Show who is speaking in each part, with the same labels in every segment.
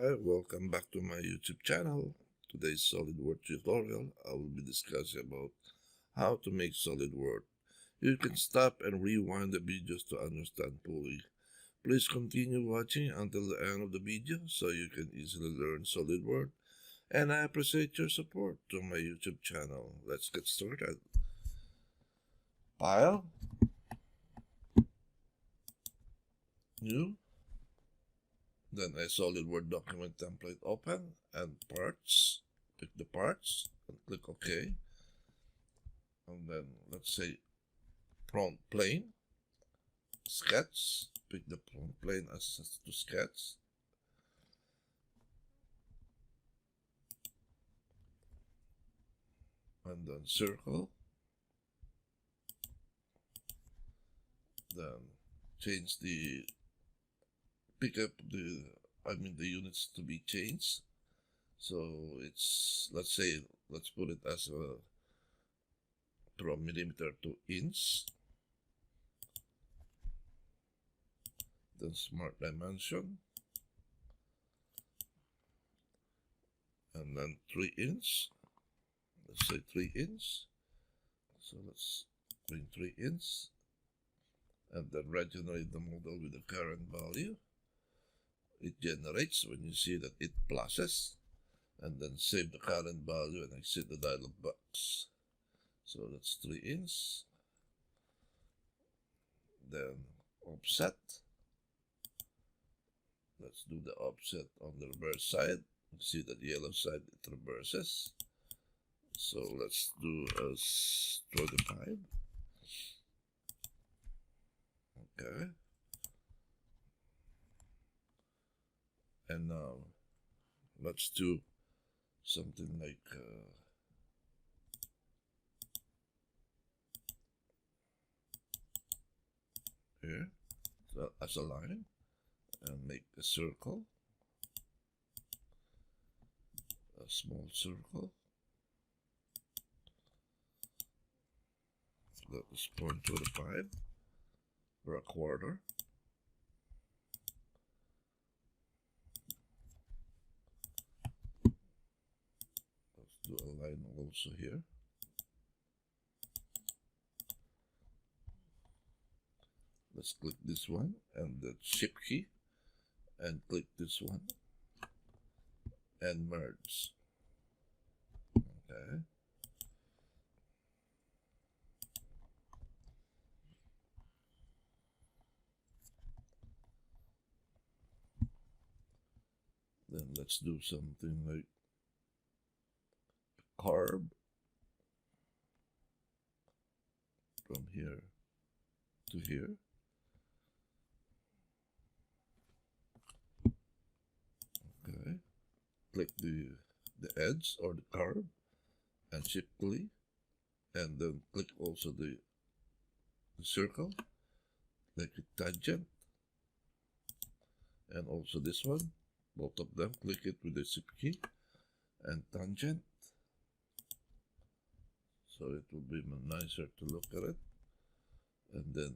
Speaker 1: Hi, welcome back to my YouTube channel. Today's SolidWorks tutorial, I will be discussing about how to make SolidWorks. You can stop and rewind the videos to understand fully. Please continue watching until the end of the video so you can easily learn SolidWorks. And I appreciate your support to my YouTube channel. Let's get started. File, New, then a SolidWorks document template open, and parts. Pick the parts and click OK. And then let's say front plane, sketch. Pick the front plane as to sketch. And then circle. Then change the pick up the units to be changed. So it's, let's put it as from millimeter to inch. Then smart dimension. And then 3 inch. Let's say 3 inch. So let's bring 3 inch. And then regenerate the model with the current value. It generates when you see that it pluses, and then save the current value and exit the dialog box. So that's 3 inch. Then offset. Let's do the offset on the reverse side. You see that the yellow side it reverses. So let's do as 25. Okay. And now let's do something like here, so as a line, and make a circle, a small circle. That is 0.25 or a quarter. Do a line also here. Let's click this one and the shift key and click this one and merge. Okay. Then let's do something like curve from here to here. Okay. Click the edge or the curve and shift click, and then click also the circle, like a tangent, and also this one. Both of them, click it with the shift key and tangent. So it will be nicer to look at it. And then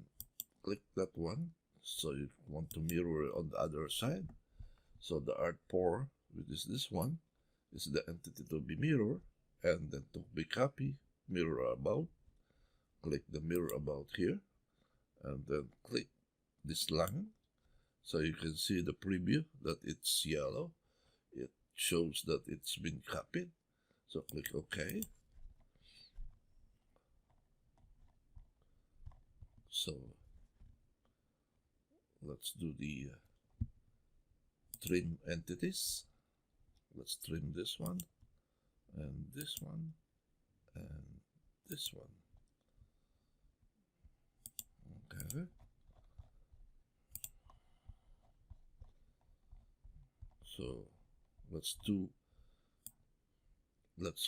Speaker 1: click that one. So you want to mirror it on the other side. So the Art4, which is this one, is the entity to be mirror. And then to be copy, mirror about. Click the mirror about here. And then click this line. So you can see the preview that it's yellow. It shows that it's been copied. So click OK. So let's do the trim entities. Let's trim this one, and this one, and this one. Okay. So let's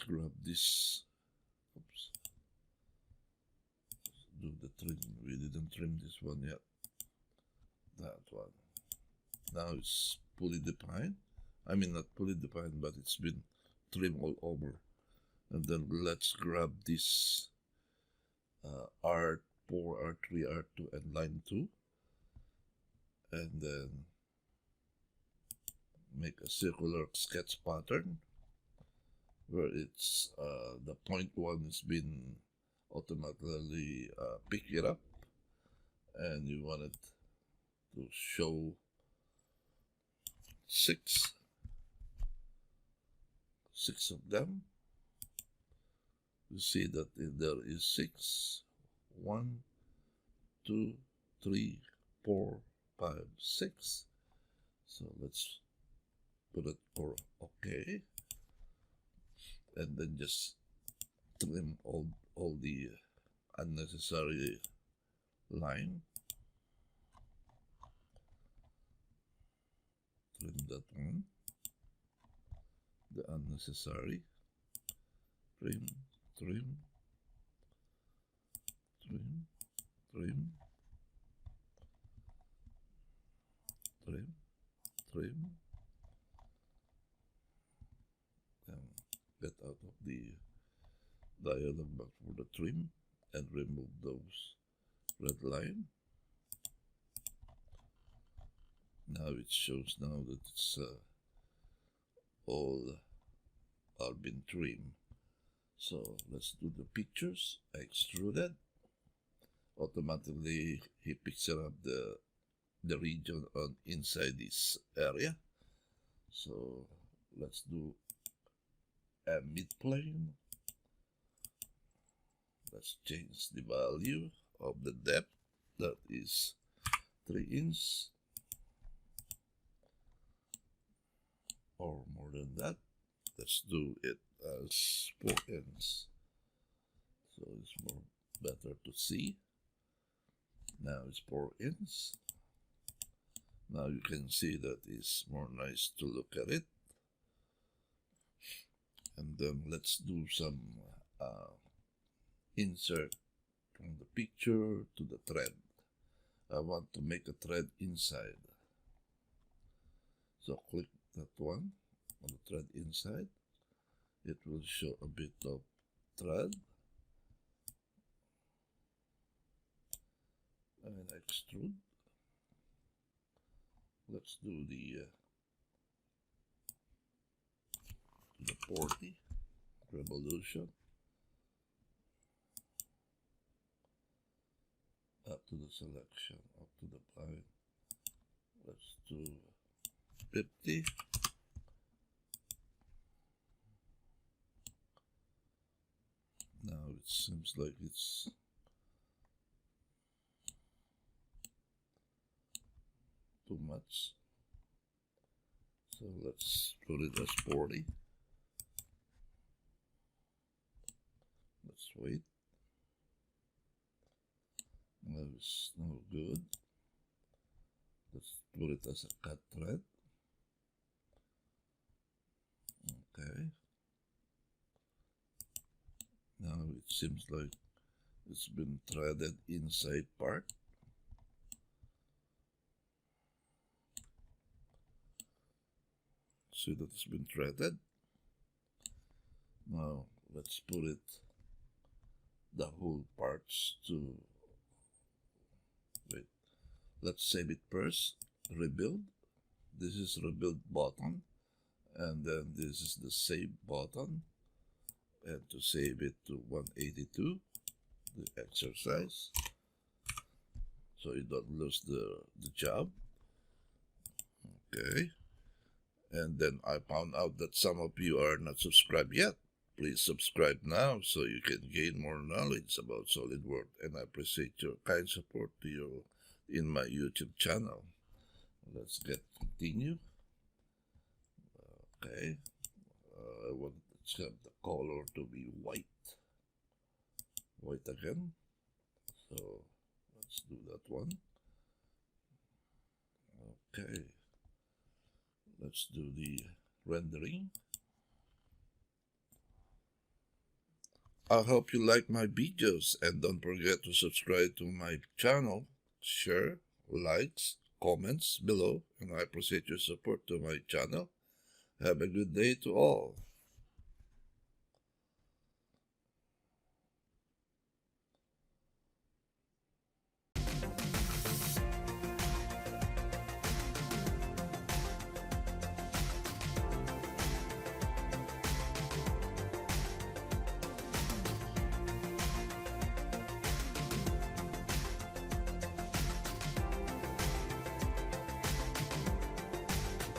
Speaker 1: grab this. Oops. Do the trim. We didn't trim this one yet. That one. Now it's fully defined. I mean, not fully defined, but it's been trimmed all over. And then let's grab this R4, R3, R2, and line 2. And then make a circular sketch pattern where it's the point one has been automatically pick it up, and you want it to show six of them. You see that there is 6. 1, 2, 3, 4, 5, 6. So let's put it for OK, and then just trim all the unnecessary line. Trim that one, the unnecessary. Trim, trim, trim, trim, trim, trim, and get out of the dialog box for the trim and remove those red line. Now it shows now that it's all are been trimmed. So let's do the pictures. Extruded. Automatically he picks up the region on inside this area. So let's do a midplane. Let's change the value of the depth. That is 3 inches or more than that. Let's do it as 4 inches, so it's more better to see. Now it's 4 inches. Now you can see that it's more nice to look at it. And then let's do some insert from the picture to the thread. I want to make a thread inside, so click that one on the thread inside. It will show a bit of thread, and extrude. Let's do the 40 revolution up to the selection, up to the point. Let's do 50. Now it seems like it's too much, so let's put it as 40. Let's wait. Now it's no good. Let's put it as a cut thread. Okay. Now it seems like it's been threaded inside part. See that it's been threaded. Now let's put it the whole parts to wait. Let's save it first. Rebuild. This is rebuild button, and then this is the save button. And to save it to 182, the exercise, so you don't lose the job. Okay. And then I found out that some of you are not subscribed yet. Please subscribe now so you can gain more knowledge about SolidWorks, and I appreciate your kind support to you in my YouTube channel. Let's get continue. Okay. I want to have the color to be white again, so let's do that one. Okay, let's do the rendering. I hope you like my videos, and don't forget to subscribe to my channel, share, likes, comments below, and I appreciate your support to my channel. Have a good day to all.